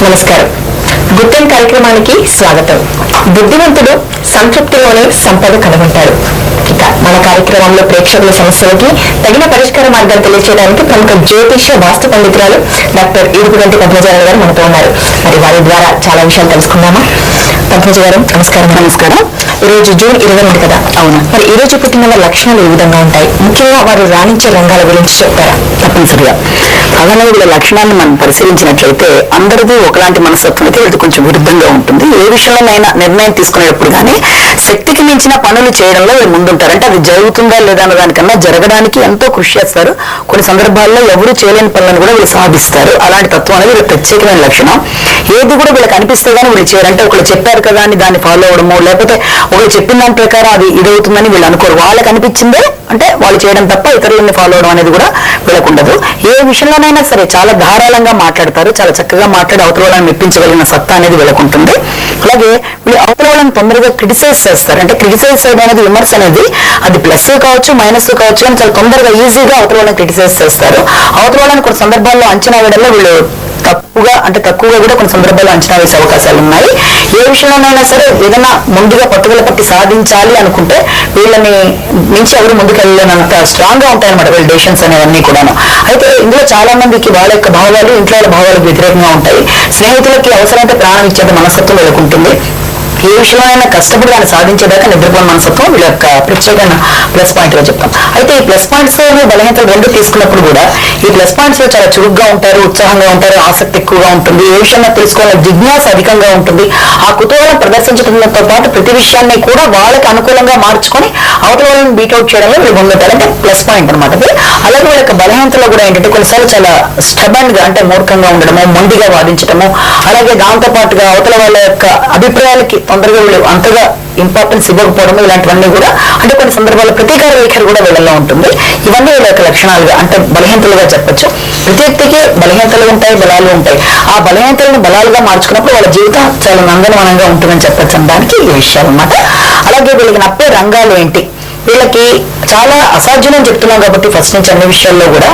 నమస్కారం. గుర్తింపు కార్యక్రమానికి స్వాగతం. బుద్ధివంతుడు సంతృప్తిలోనే సంపద కనుగొంటాడు. ఇక మన కార్యక్రమంలో ప్రేక్షకుల సమస్యలకి తగిన పరిష్కార మార్గాలు తెలియజేయడానికి ప్రముఖ జ్యోతిష్య వాస్తు పండితురాలు డాక్టర్ ఈడుపుగంటి పద్మజారావు గారు మనతో ఉన్నారు. మరి వారి ద్వారా చాలా విషయాలు తెలుసుకుందామా? పద్మజ గారు నమస్కారం. నమస్కారం. ఈ రోజు జూన్ 20 కదా? అవును. మరి ఈ రోజు పుట్టిన వాళ్ళ లక్షణాలు ఏ విధంగా ఉంటాయి? ముఖ్యంగా వారు రాణించే రంగాల గురించి చెప్తారా? తప్పనిసరిగా అలానే వీళ్ళ లక్షణాన్ని మనం పరిశీలించినట్లయితే అందరిది ఒకలాంటి మనస్తత్వం అయితే వీళ్ళకి కొంచెం విరుద్ధంగా ఉంటుంది. ఏ విషయంలోనైనా నిర్ణయం తీసుకునేటప్పుడు కానీ శక్తికి మించిన పనులు చేయడంలో వీళ్ళు ముందుంటారు. అంటే అది జరుగుతుందా లేదా అన్న దానికన్నా జరగడానికి ఎంతో కృషి చేస్తారు. కొన్ని సందర్భాల్లో ఎవరు చేయలేని పనులను కూడా వీళ్ళు సాధిస్తారు. అలాంటి తత్వం అనేది వీళ్ళ ప్రత్యేకమైన లక్షణం. ఏది కూడా వీళ్ళకి అనిపిస్తే కానీ వీళ్ళు చేయరు. అంటే ఒకళ్ళు చెప్పారు కదా అని దాన్ని ఫాలో అవడము, లేకపోతే ఒకళ్ళు చెప్పిన దాని ప్రకారం అది ఇదవుతుందని వీళ్ళు అనుకోరు. వాళ్ళకి అనిపించిందే అంటే వాళ్ళు చేయడం తప్ప ఇతరులని ఫాలో అవడం అనేది కూడా వీళ్ళకు ఉండదు. ఏ విషయంలోనైనా సరే చాలా ధారాళంగా మాట్లాడతారు. చాలా చక్కగా మాట్లాడి అవతల వాళ్ళని మెప్పించగలిగిన సత్తా అనేది వీళ్ళకు ఉంటుంది. అలాగే వీళ్ళు అవతల వాళ్ళని తొందరగా క్రిటిసైజ్ చేస్తారు. అంటే క్రిటిసైజ్ చేయడం అనేది విమర్శ అనేది అది ప్లస్ కావచ్చు మైనస్ కావచ్చు కానీ చాలా తొందరగా ఈజీగా అవతల వాళ్ళని క్రిటిసైజ్ చేస్తారు. అవతల వాళ్ళని కొన్ని సందర్భాల్లో అంచనా వేయడంలో వీళ్ళు తక్కువగా కూడా కొన్ని సందర్భాల్లో అంచనా వేసే అవకాశాలు ఉన్నాయి. ఏ విషయంలోనైనా సరే ఏదైనా ముందుగా పట్టుదల పట్టి సాధించాలి అనుకుంటే వీళ్ళని మించి ఎవరు ముందుకెళ్ళలేనంత స్ట్రాంగ్ గా ఉంటాయన్నమాట వీళ్ళ డెసిషన్స్ అనేవన్నీ కూడాను. అయితే ఇందులో చాలా మందికి వాళ్ళ యొక్క భావాలు ఇంట్లో వాళ్ళ భావాలకు వ్యతిరేకంగా ఉంటాయి. స్నేహితులకి అవసరమైతే ప్రాణం ఇచ్చేంత మనస్తత్వం వీళ్ళకు ఉంటుంది. ఏ విషయంలో కష్టపడి దాన్ని సాధించేదాకా నిద్రపోయిన మనస్తత్వం వీళ్ళ యొక్క ప్రత్యేకమైన ప్లస్ పాయింట్ గా చెప్తాం. అయితే ఈ ప్లస్ పాయింట్స్ బలహీనతలు రెండు తీసుకున్నప్పుడు కూడా ఈ ప్లస్ పాయింట్స్ చాలా చురుగ్గా ఉంటారు, ఉత్సాహంగా ఉంటారు, ఆసక్తి ఎక్కువగా ఉంటుంది, ఏ విషయంలో తెలుసుకోవాలని జిజ్ఞాస అధికంగా ఉంటుంది. ఆ కుతూహలం ప్రదర్శించడంతో పాటు ప్రతి విషయాన్ని కూడా వాళ్ళకి అనుకూలంగా మార్చుకొని అవతల వాళ్ళని బీట్అవుట్ చేయడంలో వీళ్ళు ముందుంటారు. అంటే ప్లస్ పాయింట్ అనమాట. అలాగే వీళ్ళ యొక్క బలహీనతలో కూడా ఏంటంటే కొన్నిసార్లు చాలా స్టబన్ గా అంటే మూర్ఖంగా ఉండడము, మొండిగా వాదించడము, అలాగే దాంతో పాటుగా అవతల వాళ్ళ యొక్క అభిప్రాయాలకి తొందరగా వీళ్ళు అంతగా ఇంపార్టెన్స్ ఇవ్వకపోవడం, ఇలాంటివన్నీ కూడా అంటే కొన్ని సందర్భాల్లో ప్రతీకార వైఖరి కూడా వీళ్ళలో ఉంటుంది. ఇవన్నీ వీళ్ళ యొక్క లక్షణాలుగా అంటే బలహీనతలుగా చెప్పొచ్చు. ప్రతి వ్యక్తికి బలహీనతలు ఉంటాయి, బలాలు ఉంటాయి. ఆ బలహీనతలను బలాలుగా మార్చుకున్నప్పుడు వాళ్ళ జీవితం చాలా నందనవనంగా ఉంటుందని చెప్పొచ్చు అనడానికి ఈ విషయాలు అన్నమాట. అలాగే వీళ్ళకి నప్పే రంగాలు ఏంటి? వీళ్ళకి చాలా అసాధ్యం అని చెప్తున్నాం కాబట్టి ఫస్ట్ నుంచి అన్ని విషయాల్లో కూడా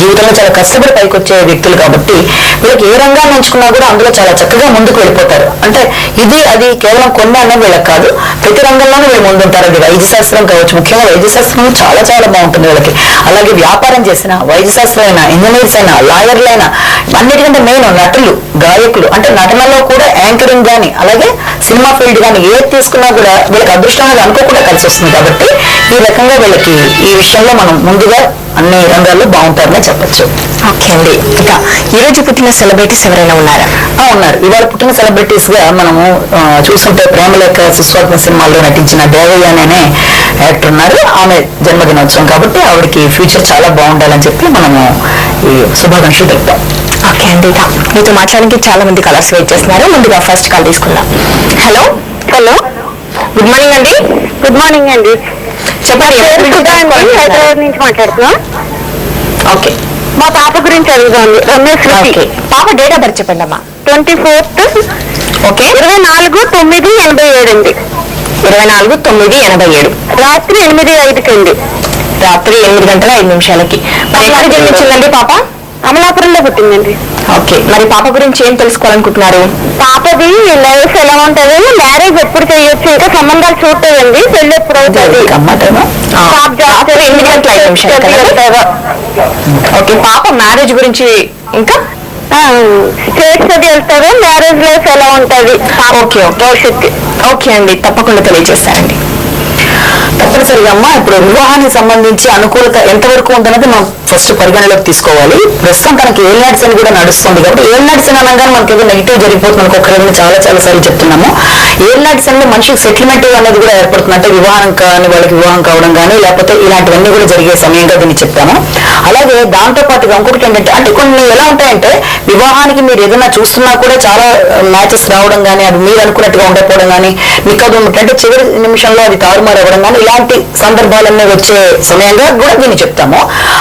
జీవితంలో చాలా కష్టపడి పైకి వచ్చే వ్యక్తులు కాబట్టి వీళ్ళకి ఏ రంగాన్ని ఎంచుకున్నా కూడా అందులో చాలా చక్కగా ముందుకు వెళ్ళిపోతారు. అంటే ఇది అది కేవలం కొన్ని అన్నది వీళ్ళకి కాదు, ప్రతి రంగంలోనూ వీళ్ళు ముందుంటారు. అది వైద్య శాస్త్రం కావచ్చు, ముఖ్యంగా వైద్య శాస్త్రం చాలా చాలా బాగుంటుంది వీళ్ళకి. అలాగే వ్యాపారం చేసిన వైద్య శాస్త్రం అయినా, ఇంజనీర్స్ అయినా, లాయర్లైనా, అన్నిటికంటే మెయిన్ నటులు, గాయకులు, అంటే నటనలో కూడా యాంకరింగ్ కానీ అలాగే సినిమా ఫీల్డ్ కానీ ఏది తీసుకున్నా కూడా వీళ్ళకి అదృష్టం అనేది అనుకోకుండా కలిసి వస్తుంది. కాబట్టి ఈ రకంగా వీళ్ళకి ఈ విషయంలో మనం ముందుగా అన్ని రంగాల్లో బాగుంటారని చెప్పచ్చు. ఓకే అండి. ఇక ఈ రోజు పుట్టిన సెలబ్రిటీస్ ఎవరైనా ఉన్నారా? ఉన్నారు. ఇవాళ పుట్టిన సెలబ్రిటీస్ గా మనము చూస్తుంటే ప్రేమలేఖ సుస్వాగతం సినిమాల్లో నటించిన దేవయ్య అనే యాక్టర్ ఉన్నారు. ఆమె జన్మదినోత్సవం కాబట్టి ఆవిడకి ఫ్యూచర్ చాలా బాగుండాలని చెప్పి మనము ఈ శుభాకాంక్షలు తెలుపుతాం. ఓకే అండి. ఇక మీతో మాట్లాడడానికి చాలా మంది కలర్స్ వెయిట్ చేస్తున్నారు. ముందుగా ఫస్ట్ కాల్ తీసుకుందాం. హలో హలో, గుడ్ మార్నింగ్ అండి. గుడ్ మార్నింగ్ అండి. చెప్పండి. హైదరాబాద్ నుంచి మాట్లాడుతున్నా. ఓకే. మా పాప గురించి అడుగుతుంది. రమేష్ ఓకే. పాప డేట్ ఆఫ్ బర్త్ చెప్పండి అమ్మా. 24th okay. 24/9/87 అండి. 24/9/87 రాత్రి 8:05 అండి. రాత్రి 8:05 మరి ఎక్కడ జన్మించిందండి పాప? అమలాపురంలో పుట్టిందండి. ఓకే. మరి పాప గురించి ఏం తెలుసుకోవాలనుకుంటున్నారు? పాపది లైఫ్ ఎలా ఉంటది, మ్యారేజ్ ఎప్పుడు చేయొచ్చు, ఇంకా సంబంధాలు చూడలేదండి, పెళ్లి ఎప్పుడు అవుతుంది, ఓకే. పాప మ్యారేజ్ గురించి ఇంకా స్టేట్స్ అది వెళ్తారు, మ్యారేజ్ లైఫ్ ఎలా ఉంటది, ఓకే భవిష్యత్తు. ఓకే అండి, తప్పకుండా తెలియజేస్తారండి. తప్పనిసరిగా అమ్మా ఇప్పుడు వివాహానికి సంబంధించి అనుకూలత ఎంతవరకు ఉందన్నది మనం ఫస్ట్ పరిగణలోకి తీసుకోవాలి. ప్రస్తుతం తనకి ఏల్నాడ్స్ అని కూడా నడుస్తుంది కాబట్టి ఏల్నాడ్స్ అని అనగానే మనకి ఏదో నెగిటివ్ జరిగిపోతుంది మనకు ఒకరి చాలా చాలా సార్లు చెప్తున్నాము. ఏల్నాడ్స్ అంటే మనిషికి సెటిల్మెంట్ అనేది కూడా ఏర్పడుతుంది. అంటే వివాహం కానీ వాళ్ళకి వివాహం కావడం కానీ లేకపోతే ఇలాంటివన్నీ కూడా జరిగే సమయంగా దీన్ని చెప్తాము. అలాగే దాంతో పాటుగా ఇంకొకటి ఏంటంటే అంటే కొన్ని ఎలా ఉంటాయంటే వివాహానికి మీరు ఏదైనా చూస్తున్నా కూడా చాలా మ్యాచెస్ రావడం కానీ అది మీరు అనుకున్నట్టుగా ఉండకపోవడం కానీ మీకు అది అంటే చివరి నిమిషంలో అది తారుమారు అవ్వడం కానీ ఇలాంటి ఇలాంటి సందర్భాలన్నీ వచ్చే సమయంగా కూడా దీన్ని చెప్తాము.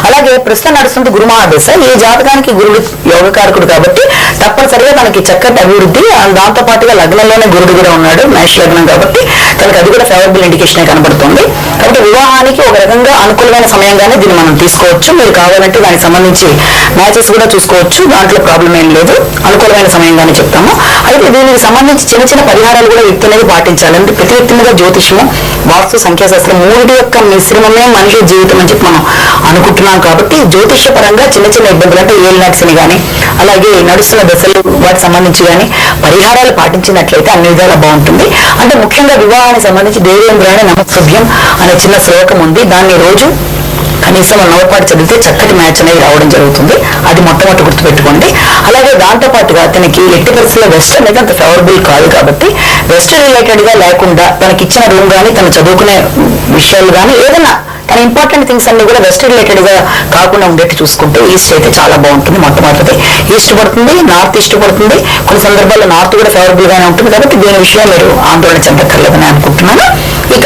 అలాగే ప్రస్తుతం నడుస్తుంది గురుమహాదశ. ఈ జాతకానికి గురుడు యోగకారకుడు కాబట్టి తప్పనిసరిగా తనకి చక్కటి అభివృద్ధి, దాంతో పాటుగా లగ్నంలోనే గురుడు కూడా ఉన్నాడు, మేష లగ్నం కాబట్టి తనకి అది కూడా ఫేవరబుల్ ఇండికేషన్ కనబడుతుంది. కాబట్టి వివాహానికి ఒక రకంగా అనుకూలమైన సమయంగానే దీన్ని మనం తీసుకోవచ్చు. మీరు కావాలంటే దానికి సంబంధించి మ్యాచెస్ కూడా చూసుకోవచ్చు, దాంట్లో ప్రాబ్లం ఏం లేదు, అనుకూలమైన సమయంగానే చెప్తాము. అయితే దీనికి సంబంధించి చిన్న చిన్న పరిహారాలు కూడా వ్యక్తి అనేది పాటించాలి. అంటే ప్రతి వ్యక్తి మీద జ్యోతిషము, వాస్తు, సంఖ్యాశాస్త్రం మూడు యొక్క మిశ్రమమే మనిషి జీవితం అని చెప్పి మనం అనుకుంటున్నాం. కాబట్టి జ్యోతిష పరంగా చిన్న చిన్న ఇబ్బందులు అంటే ఏలినాట్స్ని కానీ అలాగే నడుస్తున్న దశలు వాటికి సంబంధించి కానీ పరిహారాలు పాటించినట్లయితే అన్ని విధాలా బాగుంటుంది. అంటే ముఖ్యంగా వివాహానికి సంబంధించి దేవేంద్రాన్ని నమస్సుభ్యం అనే చిన్న శ్లోకం ఉంది. దాన్ని రోజు కనీసం 1 hour పాటు చదివితే చక్కటి మ్యాచ్ అనేది రావడం జరుగుతుంది. అది మొట్టమొదటి గుర్తుపెట్టుకోండి. అలాగే దాంతో పాటుగా తనకి ఎట్టి పరిస్థితుల్లో వెస్ట్ అనేది అంత ఫేవరబుల్ కాదు కాబట్టి వెస్ట్ రిలేటెడ్ గా లేకుండా తనకి ఇచ్చిన రూమ్ కానీ తను చదువుకునే విషయాలు కానీ ఏదైనా తన ఇంపార్టెంట్ థింగ్స్ అన్ని కూడా వెస్ట్ రిలేటెడ్ గా కాకుండా ఉండేట్టు చూసుకుంటే ఈస్ట్ అయితే చాలా బాగుంటుంది. మొట్టమొదటి ఈస్ట్ పడుతుంది, నార్త్ ఈస్ట్ పడుతుంది, కొన్ని సందర్భాల్లో నార్త్ కూడా ఫేవరబుల్ గానే ఉంటుంది. కాబట్టి దీని విషయంలో మీరు ఆందోళన చెందక్కర్లేదని అనుకుంటున్నాను. ఇక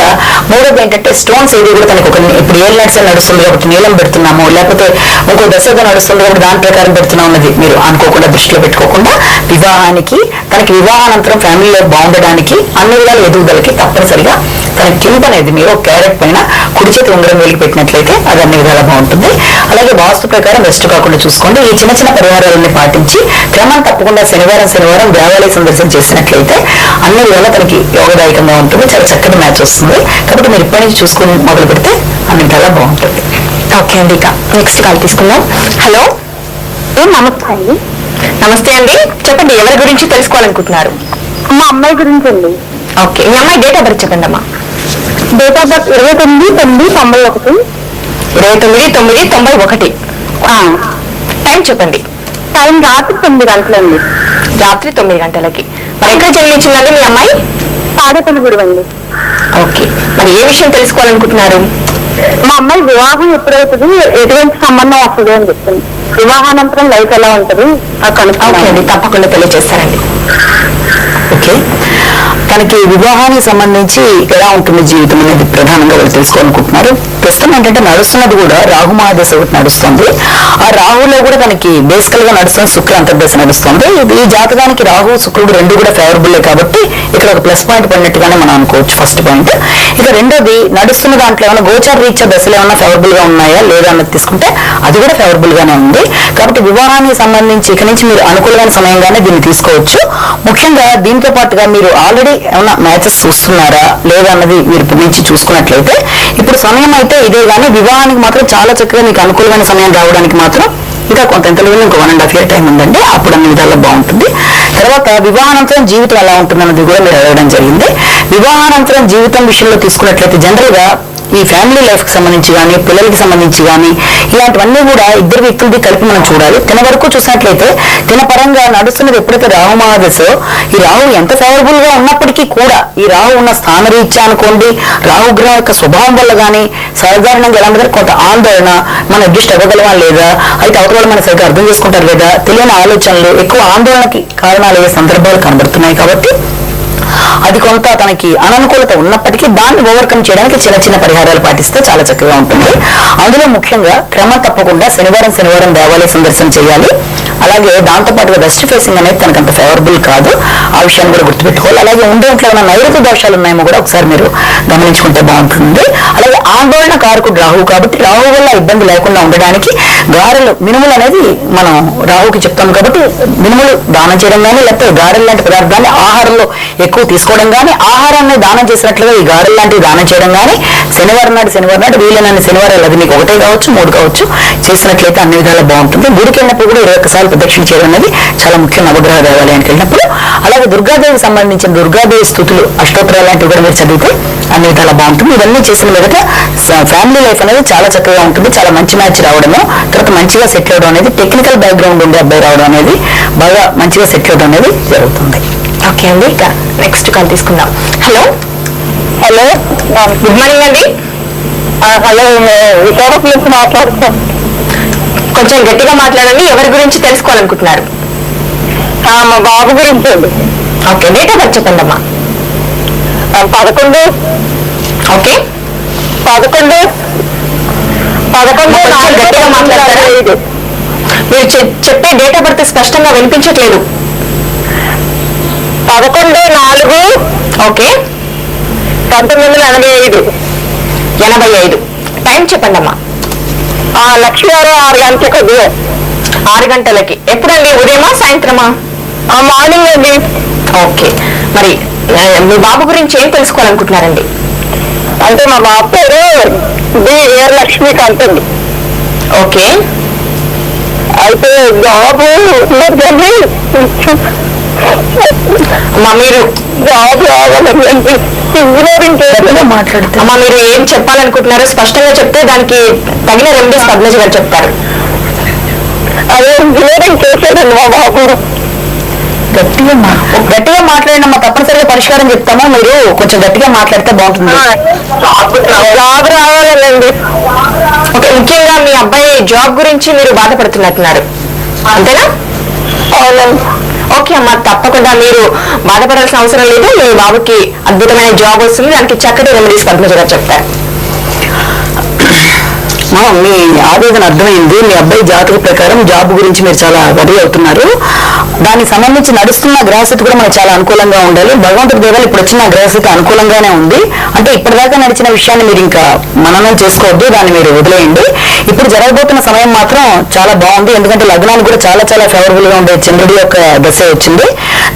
మూడోది ఏంటంటే స్టోన్స్ ఏది కూడా తనకు ఒక ఇప్పుడు ఏల్ నట్స్ నడుస్తుంది కాబట్టి నీలం పెడుతున్నాము, లేకపోతే ఇంకో దశగా నడుస్తుంది కాబట్టి దాని ప్రకారం పెడుతున్నా ఉన్నది మీరు అనుకోకుండా దృష్టిలో పెట్టుకోకుండా వివాహానికి తనకి వివాహానంతరం ఫ్యామిలీలో బాగుండడానికి అన్ని విధాల ఎదుగుదలకి తప్పనిసరిగా తన కింద అనేది మీరు ఒక క్యారెట్ పైన కుడి చేతి ఉంగరం వేలికి పెట్టినట్లయితే అది అన్ని విధాలా బాగుంటుంది. అలాగే వాస్తు ప్రకారం వెస్ట్ కాకుండా చూసుకోండి. ఈ చిన్న చిన్న పరిహారాలన్నీ పాటించి క్రమం తప్పకుండా శనివారం దేవాలయ సందర్శన చేసినట్లయితే అన్ని విధాలా తనకి యోగదాయకంగా ఉంటుంది. చాలా చక్కటి మ్యాచ్ వస్తుంది. కాబట్టి మీరు ఇప్పటి నుంచి చూసుకుని మొదలు పెడితే అన్ని విధాలా బాగుంటుంది. ఓకే అండి, ఇక నెక్స్ట్ కాల్ తీసుకుందాం. హలో, నమస్తే అండి. నమస్తే అండి, చెప్పండి ఎవరి గురించి తెలుసుకోవాలనుకుంటున్నారు? మా అమ్మాయి గురించి అండి. ఓకే, మీ అమ్మాయి డేట్ ఆఫ్ బర్త్ చెప్పండి అమ్మా. Date of birth 29/9/91. 29/9/91. టైం చెప్పండి. టైం రాత్రి 9 గంటలండి. రాత్రి 9 గంటలకి. మరి ఎక్కడ జన్మించిందండి మీ అమ్మాయి? తాడేపల్లిగూడెం అండి. ఓకే, మరి ఏ విషయం తెలుసుకోవాలనుకుంటున్నారు? మా అమ్మాయి వివాహం ఎప్పుడవుతుంది, ఎటువంటి సంబంధం వస్తుంది అని చెప్తుంది. వివాహానంతరం లైఫ్ ఎలా ఉంటుంది ఓకే అండి, తప్పకుండా తెలియజేస్తారండి. ఓకే, తనకి వివాహానికి సంబంధించి ఎలా ఉంటుంది జీవితం అనేది ప్రధానంగా వాళ్ళు తెలుసుకోవాలనుకుంటున్నారు. ప్రస్తుతం ఏంటంటే నడుస్తున్నది కూడా రాహు మహాదశ ఒకటి నడుస్తుంది. ఆ రాహులో కూడా తనకి బేసికల్ గా నడుస్తున్న శుక్ర అంతర్దశ నడుస్తుంది. ఈ జాతకానికి రాహు శుక్రుడు రెండు కూడా ఫేవరబుల్ కాబట్టి ఇక్కడ ఒక ప్లస్ పాయింట్ పడినట్టుగానే మనం అనుకోవచ్చు. First point. ఇక రెండోది నడుస్తున్న దాంట్లో ఏమైనా గోచార రీత్యా దశలు ఏమైనా ఫేవరబుల్ గా ఉన్నాయా లేదా అన్నది తీసుకుంటే అది కూడా ఫేవరబుల్ గానే ఉంది. కాబట్టి వివాహానికి సంబంధించి ఇక నుంచి మీరు అనుకూలమైన సమయంగానే దీన్ని తీసుకోవచ్చు. ముఖ్యంగా దీంతో పాటుగా మీరు ఆల్రెడీ ఏమైనా మ్యాచెస్ చూస్తున్నారా లేదా అన్నది మీరు నుంచి చూసుకున్నట్లయితే ఇప్పుడు సమయం అయితే ఇదే, కానీ వివాహానికి మాత్రం చాలా చక్కగా మీకు అనుకూలమైన సమయం రావడానికి మాత్రం ఇంకా కొంత ఇంకో 1.5 year టైం ఉందండి. అప్పుడు అన్ని విధాల్లో బాగుంటుంది. తర్వాత వివాహానంతరం జీవితం ఎలా ఉంటుంది అన్నది కూడా మీరు అడగడం జరిగింది. వివాహానంతరం జీవితం విషయంలో తీసుకున్నట్లయితే జనరల్ గా ఈ ఫ్యామిలీ లైఫ్ కి సంబంధించి కానీ పిల్లలకి సంబంధించి కానీ ఇలాంటివన్నీ కూడా ఇద్దరు వ్యక్తులది కలిపి మనం చూడాలి. తిన వరకు చూసినట్లయితే తిన పరంగా నడుస్తున్నది ఎప్పుడైతే రాహు మహాదశో ఈ రాహు ఎంత ఫేవరబుల్ గా ఉన్నప్పటికీ కూడా ఈ రాహు ఉన్న స్థానరీత్యా అనుకోండి, రాహు గ్రహం యొక్క స్వభావం వల్ల కానీ సాధారణంగా ఎలా ఉంటుంది కొంత ఆందోళన, మనం అడ్జస్ట్ అవ్వగలమా లేదా, అయితే అవతల మనం సరిగ్గా అర్థం చేసుకుంటారు లేదా, తెలియని ఆలోచనలు, ఎక్కువ ఆందోళనకి కారణాలు అయ్యే సందర్భాలు కనబడుతున్నాయి. కాబట్టి అది కొంత తనకి అననుకూలత ఉన్నప్పటికీ దాన్ని ఓవర్కమ్ చేయడానికి చిన్న చిన్న పరిహారాలు పాటిస్తే చాలా చక్కగా ఉంటుంది. అందులో ముఖ్యంగా క్రమం తప్పకుండా శనివారం దేవాలయ సందర్శన చేయాలి. అలాగే దాంతోపాటుగా వెస్ట్ ఫేసింగ్ అనేది తనకు అంత ఫేవరబుల్ కాదు, ఆ విషయాన్ని కూడా గుర్తుపెట్టుకోవాలి. అలాగే ఉండే ఇంట్లో ఏమైనా నైరుతి దోషాలు ఉన్నాయేమో కూడా ఒకసారి మీరు గమనించుకుంటే బాగుంటుంది. అలాగే ఆందోళన కారకుడు రాహు కాబట్టి రాహు వల్ల ఇబ్బంది లేకుండా ఉండడానికి గారెలు, మినుములు అనేది మనం రాహుకి చెప్తాం కాబట్టి మినుములు దానం చేయడం కానీ లేకపోతే గారెలు లాంటి పదార్థాన్ని ఆహారంలో ఎక్కువ తీసుకోవడం కానీ, ఆహారాన్ని దానం చేసినట్లుగా ఈ గారెలు లాంటివి దానం చేయడం కానీ శనివారం నాడు వీలైన శనివారాలు అది మీకు 1 కావచ్చు 3 కావచ్చు చేసినట్లయితే అన్ని విధాలా బాగుంటుంది. గుడికి వెళ్ళినప్పుడు కూడా 21 సార్లు ప్రదక్షిణ చేయడం అనేది చాలా ముఖ్యం నవగ్రహ దేవాలయానికి వెళ్ళినప్పుడు. అలాగే దుర్గాదేవికి సంబంధించిన దుర్గాదేవి స్థుతులు అష్టోత్తరాలు లాంటివి కూడా మీరు చదివితే అన్ని విధాలా బాగుంటుంది. ఇవన్నీ చేసిన మీదట ఫ్యామిలీ లైఫ్ అనేది చాలా చక్కగా ఉంటుంది. చాలా మంచి మ్యాచ్ రావడము, తర్వాత మంచిగా సెటిల్ అవడం అనేది, టెక్నికల్ బ్యాక్గ్రౌండ్ ఉండే అబ్బాయి రావడం అనేది, బాగా మంచిగా సెటిల్ అవడం అనేది జరుగుతుంది. ఓకే అండి, ఇక నెక్స్ట్ కాల్ తీసుకుందాం. హలో, గుడ్ మార్నింగ్ అండి. హలో, విశాఖ నుంచి మాట్లాడుతాం. కొంచెం గట్టిగా మాట్లాడండి. ఎవరి గురించి తెలుసుకోవాలనుకుంటున్నారు? మా బాబు గురించి అండి. ఓకే, డేట్ ఆఫ్ బర్త్ చెప్పండి అమ్మా. 11. ఓకే, 11 కొంచెం గట్టిగా మాట్లాడతారా? మీరు చెప్పే డేట్ ఆఫ్ బర్త్ స్పష్టంగా వినిపించట్లేదు. 11/4 ఓకే, 1985. 85. టైం చెప్పండి అమ్మా. లక్ష్మి గారు 6 గంటలకు ఉదయం. 6 గంటలకి. ఎప్పుడండి, ఉదయమా సాయంత్రమా? మార్నింగ్ అండి. ఓకే, మరి మీ బాబు గురించి ఏం తెలుసుకోవాలనుకుంటున్నారండి? అంటే మా బాబు పేరు వీరలక్ష్మికాంత్ అండి. ఓకే, అయితే జాబ్ ఉన్నది కానీ అమ్మా మీరు జాబ్ రావాలండి. ఇంజనీరింగ్ మాట్లాడితే అమ్మా మీరు ఏం చెప్పాలనుకుంటున్నారో స్పష్టంగా చెప్తే దానికి తగిన రెమెడీస్ పద్మజ గారు చెప్తారు. అదే ఇంజనీరింగ్ చేశాడండి మా బాబు. గట్టిగా మాట్లాడినమ్మా, తప్పనిసరిగా పరిష్కారం చెప్తాము. మీరు కొంచెం గట్టిగా మాట్లాడితే బాగుంటుంది. జాబ్ రావాలండి. ఓకే, ముఖ్యంగా మీ అబ్బాయి జాబ్ గురించి మీరు బాధపడుతున్నట్టున్నారు, అంతేనా? అవునండి. ఓకే అమ్మా, తప్పకుండా మీరు బాధపడాల్సిన అవసరం లేదు. మీ బాబుకి అద్భుతమైన జాబ్ వస్తుంది, దానికి చక్కటి రెమెడీస్ పద్మజ గారు చెప్తారు. మీ ఆవేదన అర్థమైంది. మీ అబ్బాయి జాతక ప్రకారం జాబ్ గురించి మీరు చాలా వరి అవుతున్నారు. దానికి సంబంధించి నడుస్తున్న గ్రహస్థితి కూడా మనకు చాలా అనుకూలంగా ఉండాలి. భగవంతుడి దేవాలు ఇప్పుడు వచ్చిన గ్రహస్థితి అనుకూలంగానే ఉంది. అంటే ఇప్పటిదాకా నడిచిన విషయాన్ని మీరు ఇంకా మననం చేసుకోవద్దు, దాన్ని మీరు వదిలేయండి. ఇప్పుడు జరగబోతున్న సమయం మాత్రం చాలా బాగుంది. ఎందుకంటే లగ్నానికి కూడా చాలా చాలా ఫేవరబుల్ గా ఉండే చంద్రుడి యొక్క దశ వచ్చింది.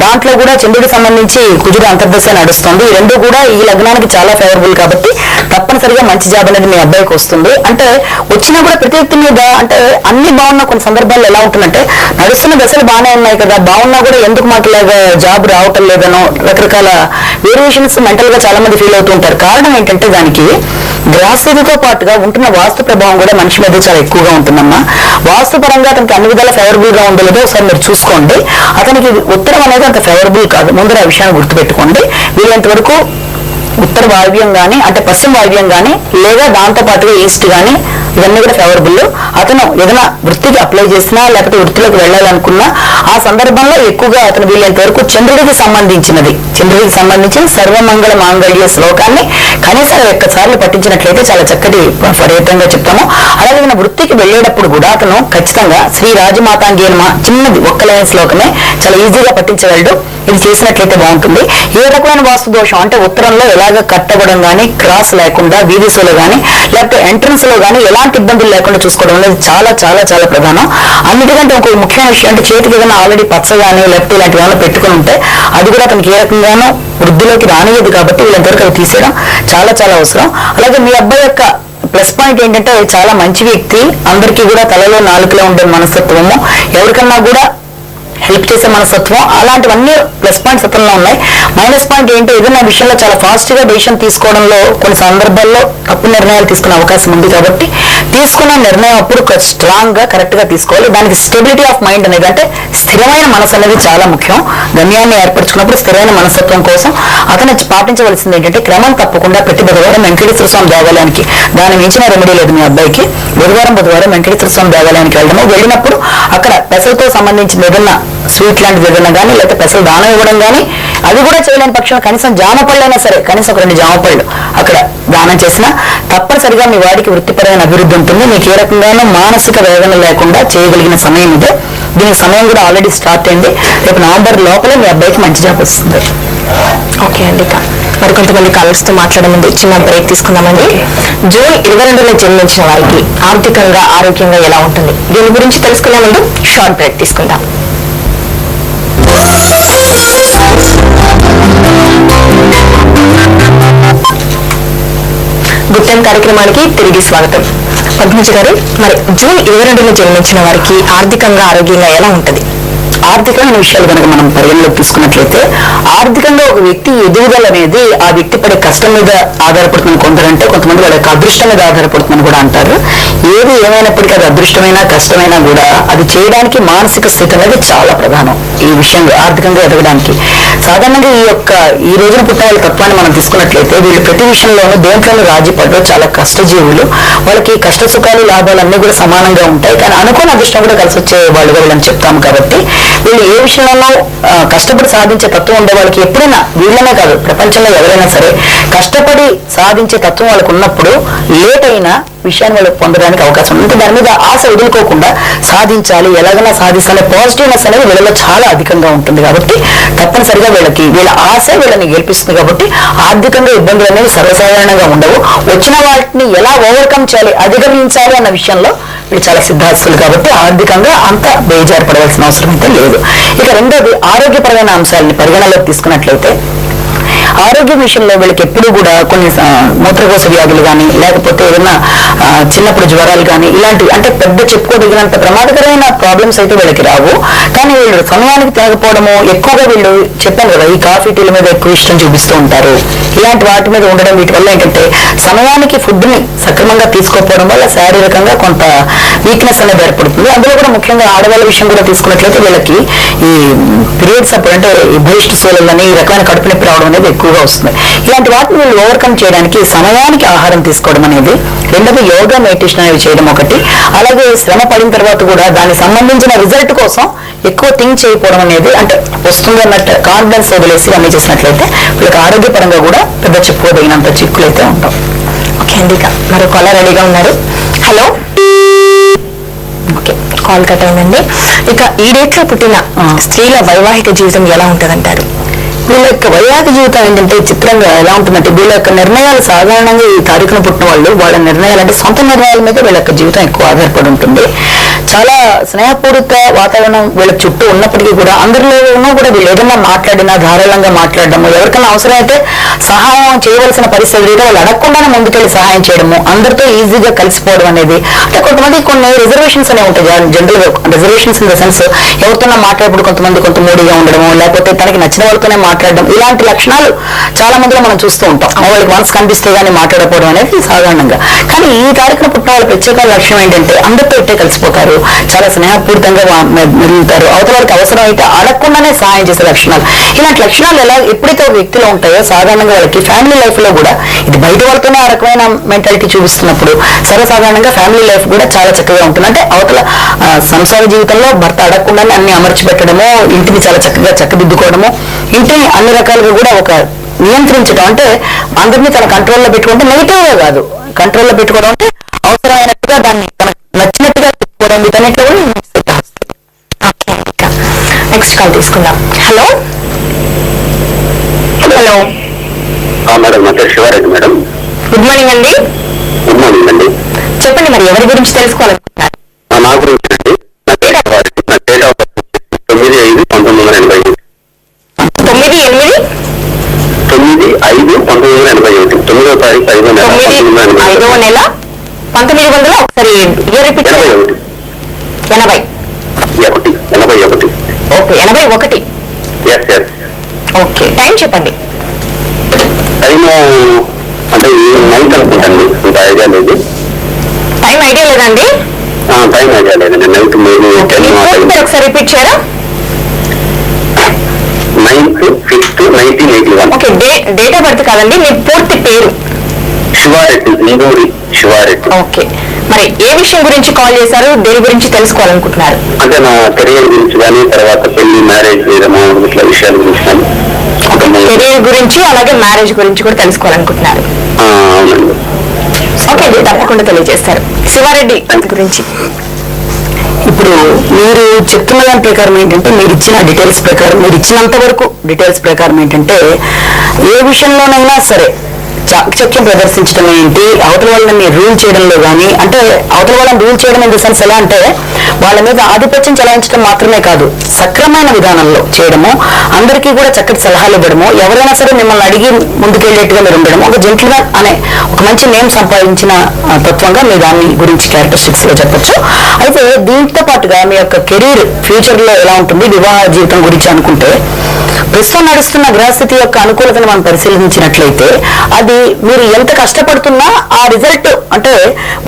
దాంట్లో కూడా చంద్రుడికి సంబంధించి కుజుడు అంతర్దశ నడుస్తుంది. ఈ రెండు కూడా ఈ లగ్నానికి చాలా ఫేవరబుల్ కాబట్టి తప్పనిసరిగా మంచి జాబ్ అనేది మీ అబ్బాయికి వస్తుంది. అంటే వచ్చినా కూడా ప్రతి వ్యక్తి మీద అంటే అన్ని బాగున్నా కొన్ని సందర్భాల్లో ఎలా ఉంటుందంటే నడుస్తున్న దశలు బాగానే ఉన్నాయి కదా, బాగున్నా కూడా ఎందుకు మాకు ఇలాగా జాబ్ రావటం లేదనో రకరకాల వేరియేషన్స్ మెంటల్ గా చాలా మంది ఫీల్ అవుతూ ఉంటారు. కారణం ఏంటంటే దానికి గ్రహస్థితితో పాటుగా ఉంటున్న వాస్తు ప్రభావం కూడా మనిషి మీద చాలా ఎక్కువగా ఉంటుందమ్మా. వాస్తు పరంగా అతనికి అన్ని విధాలా ఫేవరబుల్ గా ఉందో లేదో ఒకసారి మీరు చూసుకోండి. అతనికి ఉత్తరం అనేది అంత ఫేవరబుల్ కాదు, ముందర ఆ విషయాన్ని గుర్తుపెట్టుకోండి. వీలైనంత వరకు ఉత్తర వాయువ్యం గానీ అంటే పశ్చిమ వాయువ్యం గానీ లేదా దాంతో పాటుగా ఈస్ట్ గానీ ఇవన్నీ కూడా ఫేవరబుల్. అతను ఏదైనా వృత్తికి అప్లై చేసినా లేకపోతే వృత్తిలోకి వెళ్ళాలనుకున్నా ఆ సందర్భంలో ఎక్కువగా అతను వీలైనంత వరకు చంద్రుడికి సంబంధించిన సర్వమంగళ మాంగళ్య శ్లోకాన్ని కనీసం 1 సార్లు పఠించినట్లయితే చాలా చక్కటి ఫలితంగా చెప్తాము. అలాగే మన వృత్తికి వెళ్ళేటప్పుడు కూడా అతను ఖచ్చితంగా శ్రీ రాజమాతాంగేనమా చిన్నది 1 లైన్ శ్లోకమే చాలా ఈజీగా పఠించగలడు. ఇది చేసినట్లయితే బాగుంటుంది. ఏ రకమైన వాస్తు దోషం అంటే ఉత్తరంలో ఎలాగ కట్టబడం గానీ, క్రాస్ లేకుండా వీధిసలో గానీ లేకపోతే ఎంట్రన్స్ లో గానీ ఎలాంటి ఇబ్బందులు లేకుండా చూసుకోవడం అనేది చాలా చాలా చాలా ప్రధానం. అన్నిటికంటే ఒక ముఖ్యమైన విషయం అంటే చేతికి ఏదైనా ఆల్రెడీ పచ్చ గానీ లేకపోతే ఇలాంటి ఏమైనా పెట్టుకుని ఉంటే అది కూడా అతనికి ఏ రకంగానూ వృద్ధిలోకి రానియదు. కాబట్టి వీళ్ళంతవరకు అవి తీసేయడం చాలా చాలా అవసరం. అలాగే మీ అబ్బాయి యొక్క ప్లస్ పాయింట్ ఏంటంటే చాలా మంచి వ్యక్తి, అందరికీ కూడా తలలో నాలుకలో ఉండే మనస్తత్వము, ఎవరికన్నా కూడా హెల్ప్ చేసే మనస్తత్వం, అలాంటివన్నీ ప్లస్ పాయింట్స్ అతనిలో ఉన్నాయి. మైనస్ పాయింట్ ఏంటో ఏదైనా విషయంలో చాలా ఫాస్ట్ గా డెసిషన్ తీసుకోవడంలో కొన్ని సందర్భాల్లో తప్పు నిర్ణయాలు తీసుకునే అవకాశం ఉంది. కాబట్టి తీసుకున్న నిర్ణయం అప్పుడు స్ట్రాంగ్ గా కరెక్ట్ గా తీసుకోవాలి. దానికి స్టెబిలిటీ ఆఫ్ మైండ్ అనేది అంటే స్థిరమైన మనసు అనేది చాలా ముఖ్యం. గమ్యాన్ని ఏర్పరచుకున్నప్పుడు స్థిరమైన మనస్తత్వం కోసం అతను పాటించవలసింది ఏంటంటే క్రమం తప్పకుండా ప్రతి బుధవారం వెంకటేశ్వర స్వామి దేవాలయానికి, దాని మించిన రెమెడీ లేదు మీ అబ్బాయికి, బుధవారం వెంకటేశ్వర స్వామి దేవాలయానికి వెళ్ళినప్పుడు అక్కడ పెసలతో సంబంధించిన ఏదన్నా స్వీట్ లాంటిది ఏదైనా కానీ లేకపోతే పెసలు దానం ఇవ్వడం కానీ, అది కూడా చేయలేని పక్షంలో కనీసం జామపళ్ళు అయినా సరే కనీసం 2 జామపళ్ళు అక్కడ దానం చేసినా తప్పనిసరిగా మీ వాడికి వృత్తిపరమైన అభివృద్ధి ఉంటుంది. మీకు ఏ రకంగానూ మానసిక వేదన లేకుండా చేయగలిగిన సమయం ఇదే. దీని సమయం కూడా ఆల్రెడీ స్టార్ట్ అయింది. రేపు నవంబర్ లోపలే మీ అబ్బాయికి మంచి జాబ్ వస్తుంది. ఓకే అండి, మరి కొంతమంది కాలర్స్ తో మాట్లాడే ముందు చిన్న బ్రేక్ తీసుకుందామండి. జూన్ 22న జన్మించిన వారికి ఆర్థికంగా ఆరోగ్యంగా ఎలా ఉంటుంది దీని గురించి తెలుసుకునే ముందు షార్ట్ బ్రేక్ తీసుకుందాం. గుడ్ కార్యక్రమానికి తిరిగి స్వాగతం. పద్మజ గారు, మరి జూన్ 22న జన్మించిన వారికి ఆర్థికంగా ఆరోగ్యంగా ఎలా ఉంటుంది? ఆర్థికమైన విషయాలు కనుక మనం పరిగణలోకి తీసుకున్నట్లయితే ఆర్థికంగా ఒక వ్యక్తి ఎదుగుదల అనేది ఆ వ్యక్తి పడే కష్టం మీద ఆధారపడుతుంది. కొంతమంది వాళ్ళ యొక్క అదృష్టం మీద ఆధారపడుతుందని కూడా అంటారు. ఏది ఏమైనప్పటికీ అది అదృష్టమైనా కష్టమైనా కూడా అది చేయడానికి మానసిక స్థితి అనేది చాలా ప్రధానం. ఈ విషయంలో ఆర్థికంగా ఎదగడానికి సాధారణంగా ఈ రోజున పుట్టిన వాళ్ళ తత్వాన్ని మనం తీసుకున్నట్లయితే వీళ్ళు ప్రతి విషయంలోనూ దేంట్లోనూ రాజీ పడరు, చాలా కష్టజీవులు. వాళ్ళకి కష్ట సుఖాలు లాభాలు అన్ని కూడా సమానంగా ఉంటాయి. కానీ అనుకోని అదృష్టం కూడా కలిసి వచ్చే వాళ్ళుగా వీళ్ళని చెప్తాము. కాబట్టి వీళ్ళు ఏ విషయంలో కష్టపడి సాధించే తత్వం ఉండే వాళ్ళకి ఎప్పుడైనా వీళ్ళనే కాదు ప్రపంచంలో ఎవరైనా సరే కష్టపడి సాధించే తత్వం వాళ్ళకు ఉన్నప్పుడు లేట్ అయినా విషయాన్ని వాళ్ళు పొందడానికి అవకాశం ఉంది. దాని మీద ఆశ వదులుకోకుండా సాధించాలి, ఎలాగైనా సాధించాలి పాజిటివ్నెస్ అనేది వీళ్ళలో చాలా అధికంగా ఉంటుంది. కాబట్టి తప్పనిసరిగా వీళ్ళ ఆశ వీళ్ళని గెలిపిస్తుంది. కాబట్టి ఆర్థికంగా ఇబ్బందులు అనేవి సర్వసాధారణంగా ఉండవు. వచ్చిన వాటిని ఎలా ఓవర్కమ్ చేయాలి, అధిగమించాలి అన్న విషయంలో వీళ్ళు చాలా సిద్ధాస్తులు. కాబట్టి ఆర్థికంగా అంత బేజారు పడవలసిన అవసరం అయితే లేదు. ఇక రెండోది ఆరోగ్యపరమైన అంశాలని పరిగణలోకి తీసుకున్నట్లయితే ఆరోగ్యం విషయంలో వీళ్ళకి ఎప్పుడు కూడా కొన్ని మూత్రకోశ వ్యాధులు కానీ లేకపోతే ఏదైనా చిన్నప్పుడు జ్వరాలు కానీ ఇలాంటివి అంటే పెద్ద చెప్పుకోదగినంత ప్రమాదకరమైన ప్రాబ్లమ్స్ అయితే వీళ్ళకి రావు. కానీ వీళ్ళు సమయానికి తినకపోవడము, ఎక్కువగా వీళ్ళు చెప్పాను కదా ఈ కాఫీ టీల మీద ఎక్కువ ఇష్టం చూపిస్తూ ఉంటారు. ఇలాంటి వాటి మీద ఉండడం వీటి వల్ల ఏంటంటే సమయానికి ఫుడ్ ని సక్రమంగా తీసుకోకపోవడం వల్ల శారీరకంగా కొంత వీక్నెస్ అనేది ఏర్పడుతుంది. అందులో కూడా ముఖ్యంగా ఆడవాళ్ళ విషయం కూడా తీసుకున్నట్లయితే వీళ్ళకి ఈ పీరియడ్స్ అప్పుడు అంటే ఈ బహిష్ట సోలని ఈ రకమైన కడుపు నొప్పి రావడం అనేది ఎక్కువగా వస్తుంది. ఇలాంటి వాటిని వీళ్ళు ఓవర్కమ్ చేయడానికి సమయానికి ఆహారం తీసుకోవడం అనేది, రెండోది యోగా మెడిటేషన్ అనేవి చేయడం ఒకటి, అలాగే శ్రమ పడిన తర్వాత కూడా దానికి సంబంధించిన రిజల్ట్ కోసం ఎక్కువ థింక్ చేయకపోవడం అనేది అంటే వస్తుంది అన్నట్టు కాన్ఫిడెన్స్ వదిలేసి అన్ని చేసినట్లయితే వీళ్ళకి ఆరోగ్యపరంగా కూడా పెద్ద చెప్పుకోదగినంత చిక్కులు అయితే ఉంటాం. ఓకే అండి, ఇక మరో కాలర్ రెడీగా ఉన్నారు. హలో, ఓకే కాల్ కట్ అయిందండి. ఇక ఈ డేట్ లో పుట్టిన స్త్రీల వైవాహిక జీవితం ఎలా ఉంటదంటారు? వీళ్ళ యొక్క వైవాహిక జీవితం ఏంటంటే చిత్రంగా ఎలా ఉంటుందంటే వీళ్ళ యొక్క నిర్ణయాలు సాధారణంగా ఈ తారీఖున పుట్టిన వాళ్ళు వాళ్ళ నిర్ణయాలు అంటే సొంత నిర్ణయాల మీద వీళ్ళ యొక్క జీవితం ఎక్కువ ఆధారపడి ఉంటుంది. చాలా స్నేహపూరిత వాతావరణం వీళ్ళ చుట్టూ ఉన్నప్పటికీ కూడా అందరిలోనూ కూడా వీళ్ళు ఏదైనా మాట్లాడినా ధారాళంగా మాట్లాడడము, ఎవరికైనా అవసరమైతే సహాయం చేయవలసిన పరిస్థితి వాళ్ళు అడగకుండానే ముందుకెళ్ళి సహాయం చేయడము, అందరితో ఈజీగా కలిసిపోవడం అనేది. అంటే కొంతమంది కొన్ని రిజర్వేషన్స్ అనేవి ఉంటాయి జనరల్ గా. రిజర్వేషన్స్ ఇన్ ద సెన్స్ ఎవరితో మాట్లాడేప్పుడు కొంతమంది కొంత మూడీగా ఉండడము, లేకపోతే తనకి నచ్చిన వాళ్ళతోనే మాట్లాడడం, ఇలాంటి లక్షణాలు చాలా మందిలో మనం చూస్తూ ఉంటాం. వాళ్ళకి మనసు కనిపిస్తే కానీ మాట్లాడకపోవడం అనేది సాధారణంగా. కానీ ఈ తారీఖున పుట్టిన వాళ్ళ ప్రత్యేక లక్ష్యం ఏంటంటే అందరితో ఇట్టే కలిసిపోతారు, చాలా స్నేహపూరితంగా మెరుగుతారు, అవతల వారికి అవసరం అయితే అడగకుండానే సహాయం చేసే లక్షణాలు. ఇలాంటి లక్షణాలు ఎలా ఎప్పుడైతే ఒక వ్యక్తిలో ఉంటాయో సాధారణంగా వాళ్ళకి ఫ్యామిలీ లైఫ్ లో కూడా ఇది బయట వాళ్ళతోనే ఆ రకమైన మెంటాలిటీ చూపిస్తున్నప్పుడు సర్వసాధారణంగా ఫ్యామిలీ లైఫ్ కూడా చాలా చక్కగా ఉంటుంది. అంటే అవతల సంసార జీవితంలో భర్త అడగకుండానే అన్ని అమర్చి పెట్టడము, ఇంటిని చాలా చక్కగా చక్కదిద్దుకోవడము, ఇంటిని అన్ని రకాలుగా కూడా ఒక నియంత్రించడం, అంటే అందరినీ తన కంట్రోల్లో పెట్టుకుంటే నెగిటివ్ గా కాదు, కంట్రోల్లో పెట్టుకోవడం అంటే అవసరమైనట్టుగా దాన్ని తనకు నచ్చినట్టుగా పెట్టుకోవడం, వీటన్నిటిలో కూడా నెక్స్ట్ కాల్ తీసుకుందాం. హలో హలో మేడం, నా పేరు శివారెడ్డి మేడం. గుడ్ మార్నింగ్ అండి. గుడ్ మార్నింగ్ అండి. చెప్పండి, మరి ఎవరి గురించి తెలుసుకోవాలనుకుంటున్నారు? నా గురించి అండి. నా డేట్ ఆఫ్ బర్త్ 9/5/1981. 9/5/1981. 9వ తారీఖు 5వ నెల 5వ నెల 1900 ఒకసారి year repeat 81. Okay 81. Yes yes. Okay, time చెప్పండి. టైము అంటే 9 అనుకుంటాను, ఇంత ఐడియా లేదు. టైం ఐడియా లేదండి? టైం ఐడియా లేదండి. నైట్ మీరు ఒకసారి రిపీట్ చేయరా? 9/5/1981. ఓకే, డేట్ ఆఫ్ బర్త్ కాదండి, మీ పూర్తి పేరు? శివారెడ్డి, ఇందూరి శివారెడ్డి. ఓకే, మరి ఏ విషయం గురించి కాల్ చేశారు, దేని గురించి తెలుసుకోవాలనుకుంటున్నారు? అంటే నా కెరియర్ గురించి కానీ, తర్వాత పెళ్లి మ్యారేజ్ ఏదైనా ఇట్లా విషయాల గురించి కానీ. కెరీర్ గురించి అలాగే మ్యారేజ్ గురించి కూడా తెలుసుకోవాలనుకుంటున్నారు. అవునండి. ఓకే, తప్పకుండా తెలియజేస్తారు. శివారెడ్డి గురించి ఇప్పుడు మీరు చెప్తున్న దాని ప్రకారం ఏంటంటే, మీరు ఇచ్చిన డీటెయిల్స్ ప్రకారం, మీరు ఇచ్చినంత వరకు డీటెయిల్స్ ప్రకారం ఏంటంటే, ఏ విషయంలోనైనా సరే చాకచక్యం ప్రదర్శించడం ఏంటి, అవతల వాళ్ళని రూల్ చేయడంలో కానీ, అంటే అవతల వాళ్ళని రూల్ చేయడం ఇన్ ద సెన్స్ ఎలా అంటే వాళ్ళ మీద ఆధిపత్యం చెలాయించడం మాత్రమే కాదు, సక్రమైన విధానంలో చేయడము, అందరికీ కూడా చక్కటి సలహాలు ఇవ్వడము, ఎవరైనా సరే మిమ్మల్ని అడిగి ముందుకెళ్ళేట్టుగా మీరు ఉండడం, ఒక జెంటిల్మెన్ అనే ఒక మంచి నేమ్ సంపాదించిన తత్వంగా మీ దాని గురించి క్యారెక్టరిస్టిక్స్ గా చెప్పొచ్చు. అయితే దీంతో పాటుగా మీ యొక్క కెరీర్ ఫ్యూచర్ లో ఎలా ఉంటుంది, వివాహ జీవితం గురించి అనుకుంటే ప్రస్తుతం నడుస్తున్న గ్రహస్థితి యొక్క అనుకూలతను మనం పరిశీలించినట్లయితే అది మీరు ఎంత కష్టపడుతున్నా ఆ రిజల్ట్ అంటే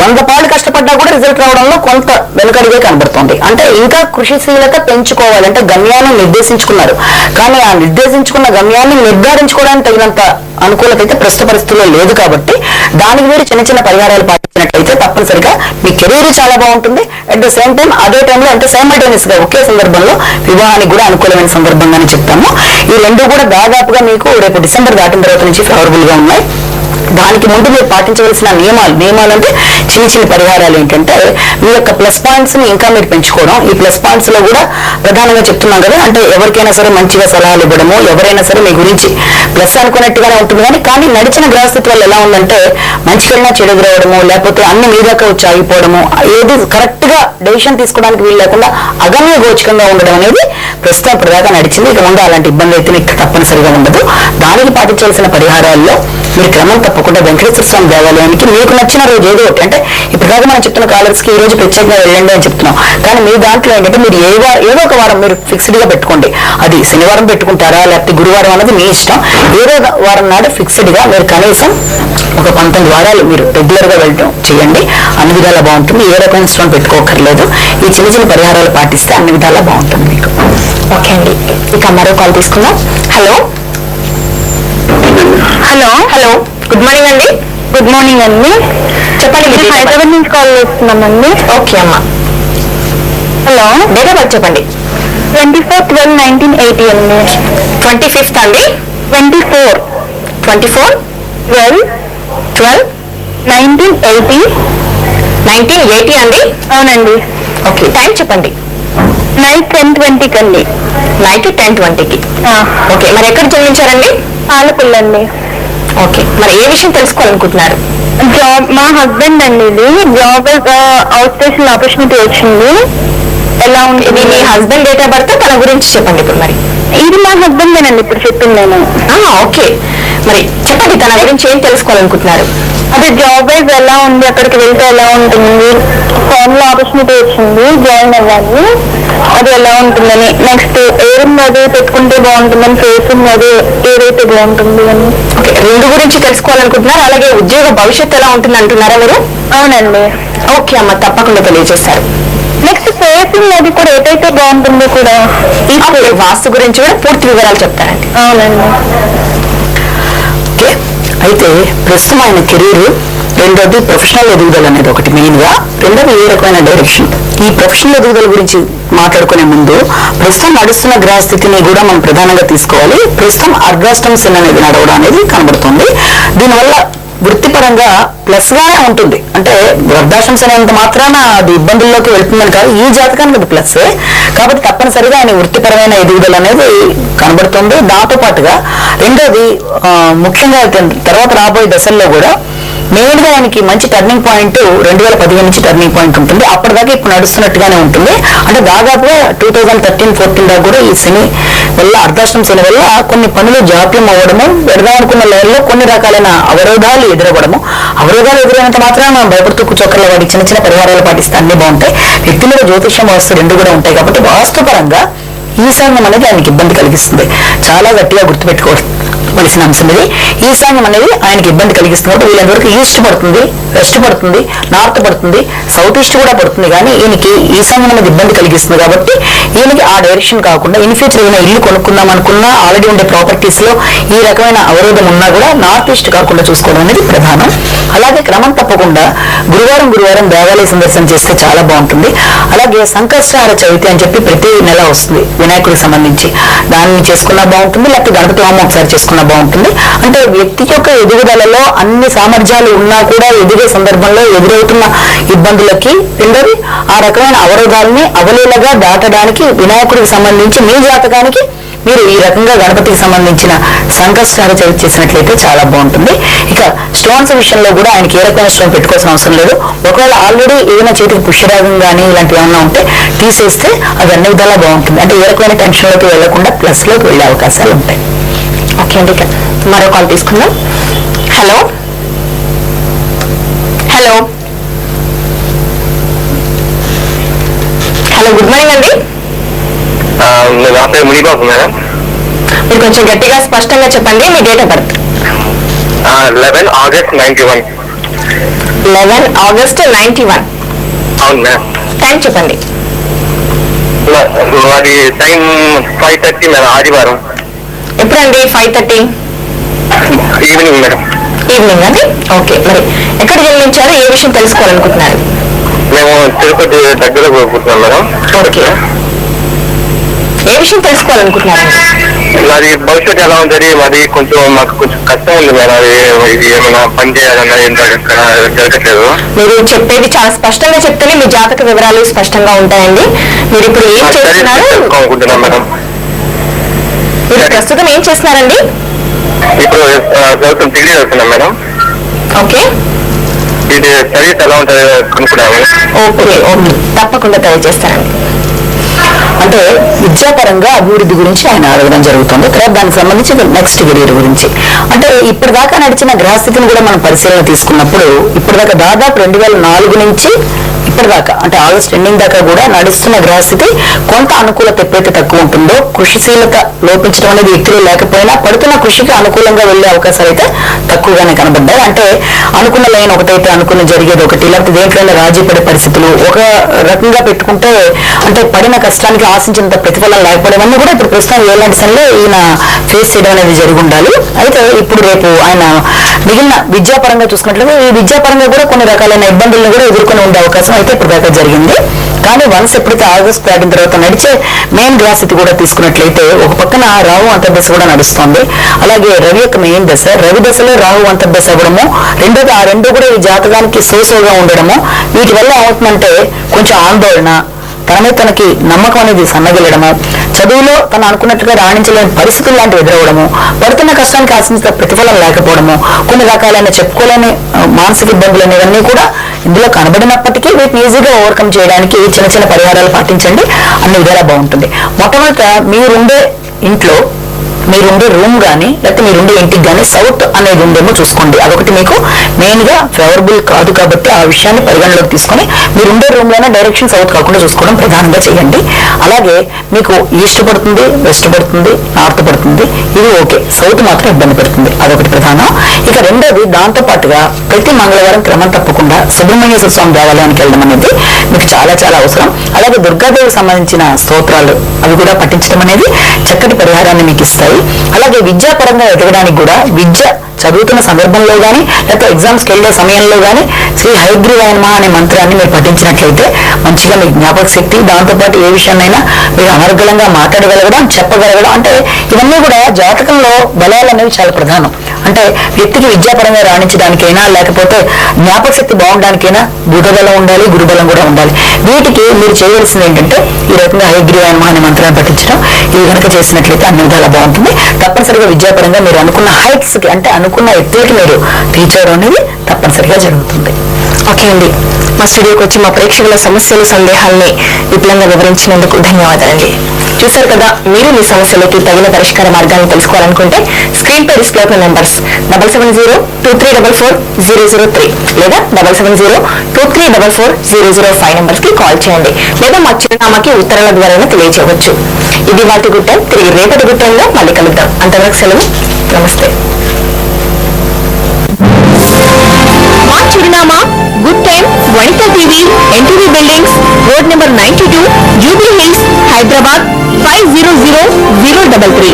100 పాళ్ళు కష్టపడ్డా కూడా రిజల్ట్ రావడంలో కొంత వెనుకడిగే కనబడుతుంది. అంటే ఇంకా కృషిశీలత పెంచుకోవాలి. అంటే గమ్యాన్ని నిర్దేశించుకున్నారు, కానీ ఆ నిర్దేశించుకున్న గమ్యాన్ని నిర్ధారించుకోవడానికి తగినంత అనుకూలత అయితే ప్రస్తుత పరిస్థితుల్లో లేదు. కాబట్టి దానికి మీరు చిన్న చిన్న పరిహారాలు పాటించినట్లయితే తప్పనిసరిగా మీ కెరీర్ చాలా బాగుంటుంది. అట్ ద సేమ్ టైం అదే టైంలో అంటే సైమల్టేనియస్ గా ఒకే సందర్భంలో వివాహానికి కూడా అనుకూలమైన సందర్భంగానే చెప్తాము. ఈ రెండు కూడా దాదాపుగా మీకు రేపు డిసెంబర్ దాటిన తర్వాత నుంచి ఫేవరబుల్ గా ఉన్నాయి. దానికి ముందు మీరు పాటించవలసిన నియమాలు అంటే చిన్న చిన్న పరిహారాలు ఏంటంటే మీ యొక్క ప్లస్ పాయింట్స్ ని ఇంకా మీరు పెంచుకోవడం. ఈ ప్లస్ పాయింట్స్ లో కూడా ప్రధానంగా చెప్తున్నాం కదా, అంటే ఎవరికైనా సరే మంచిగా సలహాలు ఇవ్వడము, ఎవరైనా సరే మీ గురించి ప్లస్ అనుకున్నట్టుగానే ఉంటుంది. కానీ నడిచిన గ్రహస్థితి వల్ల ఎలా ఉందంటే మంచికైనా చెడు రావడము, లేకపోతే అన్ని మీ దాకా వచ్చి ఆగిపోవడము, ఏది కరెక్ట్ గా డెసిషన్ తీసుకోవడానికి వీలు లేకుండా అగమ్య గోచకంగా ఉండడం అనేది ప్రస్తుతం ప్రధాగా నడిచింది. ఇక ముందు అలాంటి ఇబ్బంది అయితే మీకు తప్పనిసరిగా ఉండదు. దానికి పాటించాల్సిన పరిహారాల్లో మీరు క్రమం తప్పకుండా వెంకటేశ్వర స్వామి దేవాలయానికి మీకు నచ్చిన రోజు ఏదో ఒకటి, అంటే ఇప్పుడు దాకా మనం చెప్తున్న కాలర్స్ కి ఈ రోజు ప్రత్యేకంగా వెళ్ళండి అని చెప్తున్నాం. కానీ మీ దాంట్లో ఏంటంటే మీరు ఏదో ఒక వారం మీరు ఫిక్స్డ్ గా పెట్టుకోండి. అది శనివారం పెట్టుకుంటారా లేకపోతే గురువారం అనేది మీ ఇష్టం. ఏదో వారం నాడు ఫిక్స్డ్ గా మీరు కనీసం ఒక 19 వారాలు మీరు రెగ్యులర్ గా వెళ్ళటం చేయండి. అన్ని విధాలా బాగుంటుంది. ఏ రకమైన స్టోన్ పెట్టుకోకర్లేదు. ఈ చిన్న చిన్న పరిహారాలు పాటిస్తే అన్ని విధాలా బాగుంటుంది మీకు. ఓకే అండి, ఇక మరో కాల్ తీసుకుందాం. Hello hello hello good morning అండి. గుడ్ మార్నింగ్ అండి. చెప్పండి. హైదరాబాద్ నుంచి కాల్ చేస్తున్నామండి. ఓకే అమ్మా, హలో, డేట్ ఆఫ్ బర్త్ చెప్పండి. 24/12/1980 అండి. 25th అండి. 24/12/1980. 1980 అండి. అవునండి. ఓకే, టైం చెప్పండి. నైట్ 10:20 అండి. నైట్ 10:20కి. ఓకే, మరి ఎక్కడ జన్మించారండి? పాలకొల్లండి. ఓకే, మరి ఏ విషయం తెలుసుకోవాలనుకుంటున్నారు? జాబ్, మా హస్బెండ్ అండి. ఇది జాబ్ అవుట్ స్టేషన్ ఆపర్చునిటీ వచ్చింది. ఎలా ఉంది? ఇది మీ హస్బెండ్ డేట్ ఆఫ్ బర్త్, తన గురించి చెప్పండి ఇప్పుడు. మరి ఇది మా హస్బెండేనండి ఇప్పుడు చెప్పింది నేను. ఓకే, మరి చెప్పండి తన గురించి ఏం తెలుసుకోవాలనుకుంటున్నారు? అదే జాబ్ వైజ్ ఎలా ఉంది, అక్కడికి వెళ్తే ఎలా ఉంటుంది, ఫామ్ లో ఆపర్చునిటీ వచ్చింది, జాయిన్ అవ్వాలి, అది ఎలా ఉంటుందని. నెక్స్ట్ ఏం అది పెట్టుకుంటే బాగుంటుందని, ఫేసింగ్ అది ఏదైతే బాగుంటుంది అని. ఓకే, రెండు గురించి తెలుసుకోవాలనుకుంటున్నారు. అలాగే ఉద్యోగ భవిష్యత్తు ఎలా ఉంటుంది అంటున్నారా మీరు? అవునండి. ఓకే అమ్మ, తప్పకుండా తెలియజేస్తారు. నెక్స్ట్ ఫేసింగ్ అది కూడా ఏదైతే బాగుంటుందో కూడా. ఓకే, వాస్తు గురించి కూడా పూర్తి వివరాలు చెప్తారండి. అవునండి. ఓకే, అయితే ప్రస్తుతం ఆయన కెరీర్, రెండోది ప్రొఫెషనల్ ఎదుగుదల అనేది ఒకటి మెయిన్ గా, రెండోది ఏ రకమైన డైరెక్షన్. ఈ ప్రొఫెషనల్ ఎదుగుదల గురించి మాట్లాడుకునే ముందు ప్రస్తుతం నడుస్తున్న గ్రహస్థితిని కూడా మనం ప్రధానంగా తీసుకోవాలి. ప్రస్తుతం అర్ధాష్టమ శని అనేది నడవడం అనేది కనబడుతుంది. దీనివల్ల వృత్తిపరంగా ప్లస్ గానే ఉంటుంది. అంటే వృద్ధాశ్రమ శని అంత మాత్రాన అది ఇబ్బందుల్లోకి వెళ్తుందని కాదు, ఈ జాతకానికి అది ప్లస్సే. కాబట్టి తప్పనిసరిగా ఆయన వృత్తిపరమైన ఎదుగుదల అనేది కనబడుతుంది. దాంతో పాటుగా రెండోది ముఖ్యంగా తర్వాత రాబోయే దశల్లో కూడా మెయిన్ గా ఆయనకి మంచి టర్నింగ్ పాయింట్ 2015 నుంచి టర్నింగ్ పాయింట్ ఉంటుంది. అప్పటిదాకా ఇప్పుడు నడుస్తున్నట్టుగానే ఉంటుంది. అంటే దాదాపుగా 2013-14 దాకా కూడా ఈ శని వల్ల, అర్ధాష్టమ శని వల్ల కొన్ని పనులు జాప్యం అవ్వడము, పెడదాం అనుకున్న లెవెల్లో కొన్ని రకాలైన అవరోధాలు ఎదురవ్వడము. అవరోధాలు ఎదురైనంత మాత్రం మనం భయపడుతూ కూర్చోకర్ల వాడి చిన్న చిన్న పరిహారాలు పాటిస్తే అన్ని బాగుంటాయి. వ్యక్తి మీద జ్యోతిష్యం వాస్తు రెండు కూడా ఉంటాయి. కాబట్టి వాస్తుపరంగా ఈశాన్యం అనేది ఆయనకి ఇబ్బంది కలిగిస్తుంది. చాలా గట్టిగా గుర్తుపెట్టుకోవలసిన అంశం ఇది. ఈశాన్యం అనేది ఆయనకి ఇబ్బంది కలిగిస్తుంది. కాబట్టి వీళ్ళందరికీ ఈస్ట్ పడుతుంది, వెస్ట్ పడుతుంది, నార్త్ పడుతుంది, సౌత్ ఈస్ట్ కూడా పడుతుంది. కానీ ఈయనకి ఈశాన్యం అనేది ఇబ్బంది కలిగిస్తుంది. కాబట్టి ఈయనకి ఆ డైరెక్షన్ కాకుండా ఇన్ ఫ్యూచర్ ఏదైనా ఇల్లు కొనుక్కుందాం అనుకున్నా, ఆల్రెడీ ఉండే ప్రాపర్టీస్ లో ఈ రకమైన అవరోధం ఉన్నా కూడా నార్త్ ఈస్ట్ కాకుండా చూసుకోవడం అనేది ప్రధానం. అలాగే క్రమం తప్పకుండా గురువారం దేవాలయ సందర్శన చేస్తే చాలా బాగుంటుంది. అలాగే సంకష్టహార చవితి అని చెప్పి ప్రతి నెల వస్తుంది వినాయకుడికి సంబంధించి, దాన్ని చేసుకున్నా బాగుంటుంది. లేకపోతే గణపతి హోమం ఒకసారి చేసుకున్నా బాగుంటుంది. అంటే వ్యక్తి యొక్క ఎదుగుదలలో అన్ని సామర్థ్యాలు ఉన్నా కూడా ఎదిగే సందర్భంలో ఎదురవుతున్న ఇబ్బందులకి, రెండోది ఆ రకమైన అవరోధాలని అవలీలగా దాటడానికి వినాయకుడికి సంబంధించి మీ జాతకానికి మీరు ఈ రకంగా గణపతికి సంబంధించిన సంకష్టహార చవితి చేసినట్లయితే చాలా బాగుంటుంది. ఇక స్టోన్స్ విషయంలో కూడా ఆయనకి ఏ రకమైన స్టోన్ పెట్టుకోవాల్సిన అవసరం లేదు. ఒకవేళ ఆల్రెడీ ఏదైనా చేతికి పుష్యరాగం కానీ ఇలాంటివి ఏమన్నా ఉంటే తీసేస్తే అది అన్ని విధాలా బాగుంటుంది. అంటే ఏ రకమైన టెన్షన్లోకి వెళ్లకుండా ప్లస్ లోకి వెళ్లే అవకాశాలు ఉంటాయి. ఓకే అండి, మరో కాల్ తీసుకుందాం. Hello hello hello good morning అండి. నా పేరు మునిబాబు మేడం. మీరు కొంచెం గట్టిగా స్పష్టంగా చెప్పండి మీ date of birth. 11 August 91. 11 August 91. అవును మ్యామ్. టైం చెప్పండి. అది టైం 5:30 మేడం, ఆదివారం ఎప్పుడండి? 5:30 ఈవినింగ్ మేడం. ఈవినింగ్ అండి. ఓకే, మరి ఎక్కడ జన్మించారు, ఏ విషయం తెలుసుకోవాలనుకుంటున్నారు? మేము తిరుపతి దగ్గర కూర్చున్నాం మేడం. ఓకే, ఏ విషయం తెలుసుకోవాలనుకుంటున్నారండి? మరి భవిష్యత్తు ఎలా ఉంటుంది, మరి మాకు కొంచెం కష్టం ఉంది మేడం. ఇది ఏమైనా పని చేయాలన్నా జరగట్లేదు. మీరు చెప్పేది చాలా స్పష్టంగా చెప్తేనే మీ జాతక వివరాలు స్పష్టంగా ఉంటాయండి. మీరు ఇప్పుడు ఏం చేస్తున్నారు? అనుకుంటున్నాం మేడం. మీరు ప్రస్తుతం ఏం చేస్తున్నారండి? ఇప్పుడు చదువుతున్న డిగ్రీ చదువుతున్నాం మేడం. ఓకే, ఇది సర్వీస్ ఎలా ఉంటుంది అనుకున్నాము. ఓకే ఓకే, తప్పకుండా తెలియజేస్తానండి. అంటే విద్యాపరంగా అభివృద్ధి గురించి ఆయన అడగడం జరుగుతుంది. తర్వాత దానికి సంబంధించి నెక్స్ట్ కెరీర్ గురించి. అంటే ఇప్పటిదాకా నడిచిన గ్రహస్థితిని కూడా మనం పరిశీలన తీసుకున్నప్పుడు ఇప్పటిదాకా దాదాపు 2004 నుంచి ఇప్పటిదాకా అంటే ఆగస్ట్ ఎండింగ్ దాకా కూడా నడుస్తున్న గ్రహస్థితి కొంత అనుకూలత ఎప్పుడైతే తక్కువ ఉంటుందో, కృషిశీలత లోపించడం అనేది వ్యక్తులు లేకపోయినా పడుతున్న కృషికి అనుకూలంగా వెళ్లే అవకాశాలు అయితే తక్కువగానే కనబడ్డాయి. అంటే అనుకున్న లైన్ ఒకటైతే అనుకున్న జరిగేది ఒకటి, లేకపోతే దేంట్లోనే రాజీ పడే పరిస్థితులు ఒక రకంగా పెట్టుకుంటే అంటే పడిన కష్టానికి ఆశించినంత ప్రతిఫలం లేకపోవడం కూడా ఇప్పుడు ప్రస్తుతం ఏలాంటి సమయంలో ఈయన ఫేస్ చేయడం అనేది జరిగి ఉండాలి. అయితే ఇప్పుడు రేపు ఆయన మిగిలిన విద్యాపరంగా చూసుకున్నట్లయితే ఈ విద్యాపరంగా కూడా కొన్ని రకాలైన ఇబ్బందులను కూడా ఎదుర్కొని ఉండే అవకాశం అయితే ఇప్పుడు దాకా జరిగింది. కానీ వన్స్ ఎప్పుడైతే ఆగస్ట్ దాటిన తర్వాత నడిచే మెయిన్ గ్రహస్థితి కూడా తీసుకున్నట్లయితే ఒక పక్కన రాహు అంతర్దశ కూడా నడుస్తుంది. అలాగే రవి యొక్క మెయిన్ దశ, రవి దశలో రాహు అంతర్దశ అవ్వడము, రెండోది ఆ రెండు కూడా ఈ జాతకానికి సోసోగా ఉండడము, వీటి వల్ల ఏమవుతుందంటే కొంచెం ఆందోళన, తనమే తనకి నమ్మకం అనేది సన్నగిల్లడము, చదువులో తను అనుకున్నట్టుగా రాణించలేని పరిస్థితులు లాంటివి ఎదురవడము, పడుతున్న కష్టానికి ఆశించిన ప్రతిఫలం లేకపోవడము, కొన్ని రకాలైన చెప్పుకోలేని మానసిక ఇబ్బందులు అనేవన్నీ కూడా ఇందులో కనబడినప్పటికీ వీటిని ఈజీగా ఓవర్కమ్ చేయడానికి చిన్న చిన్న పరిహారాలు పాటించండి, అన్ని విధాలా బాగుంటుంది. మొట్టమొదట మీరుండే ఇంట్లో మీరుండే రూమ్ కానీ లేకపోతే మీరుండే ఇంటికి కానీ సౌత్ అనేది ఉందేమో చూసుకోండి. అదొకటి మీకు మెయిన్ గా ఫేవరబుల్ కాదు కాబట్టి ఆ విషయాన్ని పరిగణలోకి తీసుకొని మీరుండే రూమ్ లోనే డైరెక్షన్ సౌత్ కాకుండా చూసుకోవడం ప్రధానంగా చేయండి. అలాగే మీకు ఈస్ట్ పడుతుంది, వెస్ట్ పడుతుంది, నార్త్ పడుతుంది, ఇది ఓకే, సౌత్ మాత్రం ఇబ్బంది పడుతుంది, అదొకటి ప్రధానం. ఇక రెండోది దాంతో పాటుగా ప్రతి మంగళవారం క్రమం తప్పకుండా సుబ్రహ్మణ్యేశ్వర స్వామి దేవాలయానికి వెళ్ళడం అనేది మీకు చాలా చాలా అవసరం. అలాగే దుర్గాదేవికి సంబంధించిన స్తోత్రాలు అవి కూడా పఠించడం అనేది చక్కటి పరిహారాన్ని మీకు ఇస్తాయి. అలాగే విద్యాపరంగా ఎదగడానికి కూడా విద్య చదువుతున్న సందర్భంలో కానీ లేకపోతే ఎగ్జామ్స్కి వెళ్ళే సమయంలో కానీ శ్రీ హయగ్రీవాయ నమః అనే మంత్రాన్ని మీరు పఠించినట్లయితే మంచిగా మీకు జ్ఞాపక శక్తి, దాంతోపాటు ఏ విషయాన్నైనా మీరు అనర్గళంగా మాట్లాడగలగడం, చెప్పగలగడం, అంటే ఇవన్నీ కూడా జాతకంలో బలాలు అనేవి చాలా ప్రధానం. అంటే వ్యక్తికి విద్యాపరంగా రాణించడానికైనా లేకపోతే జ్ఞాపక శక్తి బాగుండడానికైనా బుధబలం ఉండాలి, గురుబలం కూడా ఉండాలి. వీటికి మీరు చేయవలసింది ఏంటంటే ఈ రకంగా హయగ్రీవాయ నమః అనే మంత్రాన్ని పఠించడం, ఇది కనుక చేసినట్లయితే అన్ని విధాలా బాగుంటుంది. తప్పనిసరిగా విద్యాపరంగా మీరు అనుకున్న హైట్స్ కి అంటే అనుకున్న ఎత్తులకి మీరు రీచ్ అవడం అనేది తప్పనిసరిగా జరుగుతుంది. ఓకే అండి, మా స్టూడియోకి వచ్చి మా ప్రేక్షకుల సమస్యలు సందేహాల్ని విపులంగా వివరించినందుకు ధన్యవాదాలండి. చూశారు కదా, మీరు మీ సమస్యలకి తగిన పరిష్కార మార్గాన్ని తెలుసుకోవాలనుకుంటే స్క్రీన్ పై డిస్ప్లే అవుతున్న నంబర్స్ 7702344003 లేదా 7702344005 నంబర్స్ కి కాల్ చేయండి, లేదా మా చిరునామాకి ఉత్తరాల ద్వారా తెలియజేయవచ్చు. ఇది వాటి గుట్టం, తిరిగి రేపటి గుట్టంలో మళ్ళీ కలుద్దాం. అంతవరకు సెలవు, నమస్తే. మా చిరునామా good time, Vanitha TV, NTV buildings, road number 92, Jubilee Hills, Hyderabad 500033.